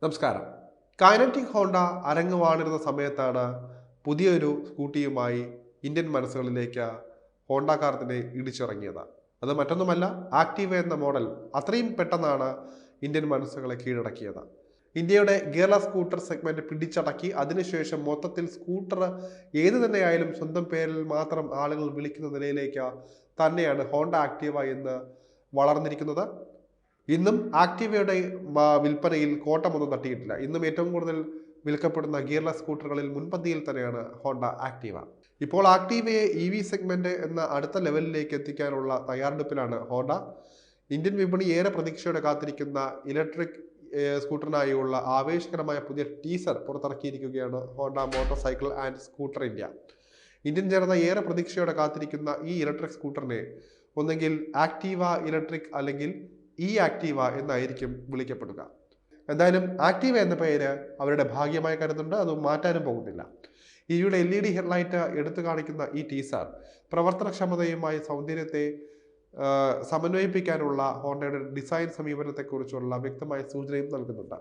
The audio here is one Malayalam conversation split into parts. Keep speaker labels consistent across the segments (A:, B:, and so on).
A: നമസ്കാരം. കൈനറ്റിക് ഹോണ്ട അരങ്ങുവാണിരുന്ന സമയത്താണ് പുതിയൊരു സ്കൂട്ടിയുമായി ഇന്ത്യൻ മനസ്സുകളിലേക്ക് ഹോണ്ട കാർ തന്നെ ഇടിച്ചിറങ്ങിയത്. അത് മറ്റൊന്നുമല്ല, ആക്റ്റീവ എന്ന മോഡൽ അത്രയും പെട്ടെന്നാണ് ഇന്ത്യൻ മനസ്സുകളെ കീഴടക്കിയത്. ഇന്ത്യയുടെ ഗിയർലെസ് സ്കൂട്ടർ സെഗ്മെന്റ് പിടിച്ചടക്കി അതിനുശേഷം മൊത്തത്തിൽ സ്കൂട്ടർ ഏത് തന്നെയായാലും സ്വന്തം പേരിൽ മാത്രം ആളുകൾ വിളിക്കുന്ന നിലയിലേക്ക് തന്നെയാണ് ഹോണ്ട ആക്റ്റീവ എന്ന് വളർന്നിരിക്കുന്നത്. ഇന്നും ആക്റ്റീവയുടെ വിൽപ്പനയിൽ കോട്ടമൊന്നും തട്ടിയിട്ടില്ല. ഇന്നും ഏറ്റവും കൂടുതൽ വിൽക്കപ്പെടുന്ന ഗിയർലെസ് സ്കൂട്ടറുകളിൽ മുൻപന്തിയിൽ തന്നെയാണ് ഹോണ്ട ആക്റ്റീവ. ഇപ്പോൾ ആക്റ്റീവയെ സെഗ്മെന്റ് എന്ന അടുത്ത ലെവലിലേക്ക് എത്തിക്കാനുള്ള തയ്യാറെടുപ്പിലാണ് ഹോണ്ട. ഇന്ത്യൻ വിപണി ഏറെ പ്രതീക്ഷയോടെ കാത്തിരിക്കുന്ന ഇലക്ട്രിക് സ്കൂട്ടറിനായുള്ള ആവേശകരമായ പുതിയ ടീസർ പുറത്തിറക്കിയിരിക്കുകയാണ് Honda motorcycle and scooter India. Indian ജനത ഏറെ പ്രതീക്ഷയോടെ കാത്തിരിക്കുന്ന ഈ ഇലക്ട്രിക് സ്കൂട്ടറിനെ ഒന്നെങ്കിൽ ആക്റ്റീവ ഇലക്ട്രിക് അല്ലെങ്കിൽ ആക്റ്റീവ എന്നായിരിക്കും വിളിക്കപ്പെടുക. എന്തായാലും ആക്റ്റീവ എന്ന പേര് അവരുടെ ഭാഗ്യമായി കരുതുന്നുണ്ട്. അത് മാറ്റാനും പോകുന്നില്ല. ഇവയുടെ LED ഹെഡ്ലൈറ്റ് എടുത്തു കാണിക്കുന്ന ഈ ടീസർ പ്രവർത്തനക്ഷമതയുമായി സൗന്ദര്യത്തെ സമന്വയിപ്പിക്കാനുള്ള ഹോണ്ടയുടെ ഡിസൈൻ സമീപനത്തെക്കുറിച്ചുള്ള വ്യക്തമായ സൂചനയും നൽകുന്നുണ്ട്.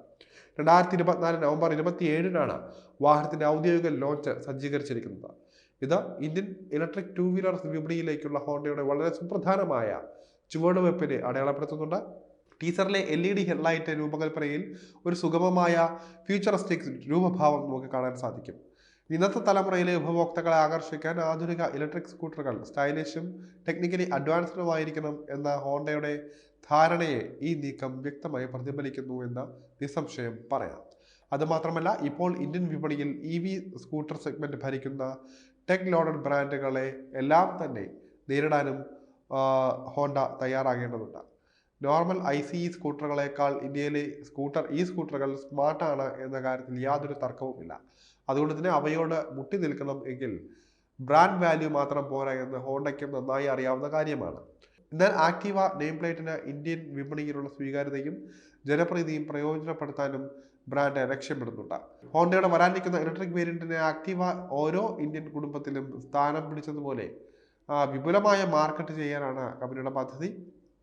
A: 2024 നവംബർ 27-നാണ് വാഹനത്തിന്റെ ഔദ്യോഗിക ലോഞ്ച് സജ്ജീകരിച്ചിരിക്കുന്നത്. ഇത് ഇന്ത്യൻ ഇലക്ട്രിക് 2 വീലർ വിപണിയിലേക്കുള്ള ഹോണ്ടയുടെ വളരെ സുപ്രധാനമായ ചുവടുവെപ്പിനെ അടയാളപ്പെടുത്തുന്നുണ്ട്. ടീസറിലെ LED ഹെഡ്ലൈറ്റ് രൂപകൽപ്പനയിൽ ഒരു സുഗമമായ ഫ്യൂച്ചറിസ്റ്റിക് രൂപഭാവം നമുക്ക് കാണാൻ സാധിക്കും. ഇന്നത്തെ തലമുറയിലെ ഉപഭോക്താക്കളെ ആകർഷിക്കാൻ ആധുനിക ഇലക്ട്രിക് സ്കൂട്ടറുകൾ സ്റ്റൈലിഷും ടെക്നിക്കലി അഡ്വാൻസ്ഡുമായിരിക്കണം എന്ന ഹോണ്ടയുടെ ധാരണയെ ഈ നീക്കം വ്യക്തമായി പ്രതിഫലിക്കുന്നു എന്ന് നിസ്സംശയം പറയാം. അതുമാത്രമല്ല, ഇപ്പോൾ ഇന്ത്യൻ വിപണിയിൽ സ്കൂട്ടർ സെഗ്മെന്റ് ഭരിക്കുന്ന ടെക് ലോഡഡ് ബ്രാൻഡുകളെ എല്ലാം തന്നെ നേരിടാനും ഹോണ്ട തയ്യാറാകേണ്ടതുണ്ട്. നോർമൽ ICE സ്കൂട്ടറുകളേക്കാൾ ഇന്ത്യയിലെ സ്കൂട്ടറുകൾ സ്മാർട്ടാണ് എന്ന കാര്യത്തിൽ യാതൊരു തർക്കവുമില്ല. അതുകൊണ്ട് തന്നെ അവയോട് മുട്ടി നിൽക്കണം എങ്കിൽ ബ്രാൻഡ് വാല്യൂ മാത്രം പോരാ എന്ന് ഹോണ്ടയ്ക്കും നന്നായി അറിയാവുന്ന കാര്യമാണ്. എന്നാൽ ആക്റ്റീവ നെയിം പ്ലേറ്റിന് ഇന്ത്യൻ വിപണിയിലുള്ള സ്വീകാര്യതയും ജനപ്രീതിയും പ്രയോജനപ്പെടുത്താനും ബ്രാൻഡ് ലക്ഷ്യമിടുന്നുണ്ട്. ഹോണ്ടയുടെ വരാനിരിക്കുന്ന ഇലക്ട്രിക് വേരിയന്റിന് ആക്റ്റീവ ഓരോ ഇന്ത്യൻ കുടുംബത്തിലും സ്ഥാനം പിടിച്ചതുപോലെ വിപുലമായ മാർക്കറ്റ് ചെയ്യാനാണ് കമ്പനിയുടെ പദ്ധതി.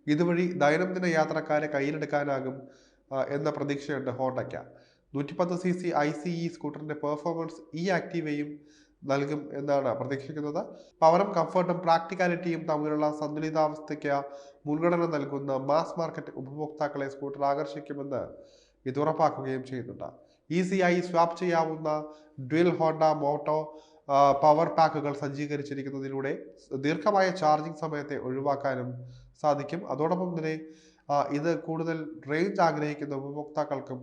A: ഇതുവഴി ദൈനംദിന യാത്രക്കാരെ കയ്യിലെടുക്കാനാകും എന്ന പ്രതീക്ഷയുണ്ട് ഹോണ്ടയ്ക്ക്. 110cc ICE സ്കൂട്ടറിന്റെ പെർഫോമൻസ് ആക്റ്റീവയും നൽകും എന്നാണ് പ്രതീക്ഷിക്കുന്നത്. പവറും കംഫർട്ടും പ്രാക്ടിക്കാലിറ്റിയും തമ്മിലുള്ള സന്തുലിതാവസ്ഥയ്ക്ക് മുൻഗണന നൽകുന്ന മാസ് മാർക്കറ്റ് ഉപഭോക്താക്കളെ സ്കൂട്ടർ ആകർഷിക്കുമെന്ന് ഇത് ഉറപ്പാക്കുകയും ചെയ്യുന്നുണ്ട്. ഈസിയായി സ്വാപ്പ് ചെയ്യാവുന്ന ഡ്യുവൽ ഹോണ്ട മോട്ടോ പവർ പാക്കുകൾ സജ്ജീകരിച്ചിരിക്കുന്നതിലൂടെ ദീർഘമായ ചാർജിംഗ് സമയത്തെ ഒഴിവാക്കാനും സാധിക്കും. അതോടൊപ്പം തന്നെ ഇത് കൂടുതൽ റേഞ്ച് ആഗ്രഹിക്കുന്ന ഉപഭോക്താക്കൾക്കും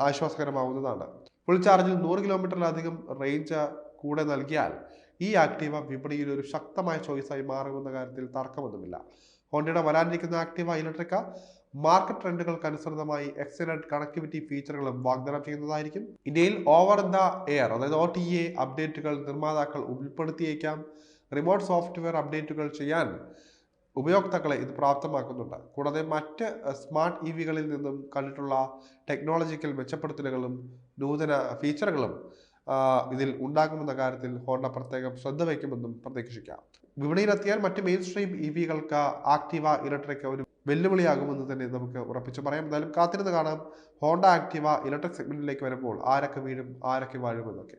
A: ആശ്വാസകരമാവുന്നതാണ്. ഫുൾ ചാർജിൽ 100 കിലോമീറ്ററിലധികം റേഞ്ച് കൂടെ നൽകിയാൽ ആക്റ്റീവ വിപണിയിൽ ഒരു ശക്തമായ ചോയ്സായി മാറുമെന്ന കാര്യത്തിൽ തർക്കമൊന്നുമില്ല. ഹോണ്ടയുടെ വരാനിരിക്കുന്ന ആക്റ്റീവ ഇലക്ട്രിക്ക മാർക്കറ്റ് ട്രെൻഡുകൾക്കനുസൃതമായി എക്സലന്റ് കണക്ടിവിറ്റി ഫീച്ചറുകളും വാഗ്ദാനം ചെയ്യുന്നതായിരിക്കും. ഇന്ത്യയിൽ ഓവർ ദ എയർ അതായത് OTA അപ്ഡേറ്റുകൾ നിർമ്മാതാക്കൾ ഉൾപ്പെടുത്തിയേക്കാം. റിമോട്ട് സോഫ്റ്റ്വെയർ അപ്ഡേറ്റുകൾ ചെയ്യാൻ ഉപയോക്താക്കളെ ഇത് പ്രാപ്തമാക്കുന്നുണ്ട്. കൂടാതെ മറ്റ് സ്മാർട്ട് EVകളിൽ നിന്നും കണ്ടിട്ടുള്ള ടെക്നോളജിക്കൽ മെച്ചപ്പെടുത്തലുകളും നൂതന ഫീച്ചറുകളും ഇതിൽ ഉണ്ടാകുമെന്ന കാര്യത്തിൽ ഹോണ്ട പ്രത്യേകം ശ്രദ്ധ വയ്ക്കുമെന്നും പ്രതീക്ഷിക്കാം. വിപണിയിലെത്തിയാൽ മറ്റ് മെയിൻ സ്ട്രീം EVകൾക്ക് ആക്റ്റീവ ഇലക്ട്രിക് ഒരു വെല്ലുവിളിയാകുമെന്ന് തന്നെ നമുക്ക് ഉറപ്പിച്ചു പറയാം. എന്തായാലും കാത്തിരുന്ന് കാണാം ഹോണ്ട ആക്റ്റീവ ഇലക്ട്രിക് സെഗ്മെന്റിലേക്ക് വരുമ്പോൾ ആരൊക്കെ വീഴും ആരൊക്കെ വാഴുമെന്നൊക്കെ.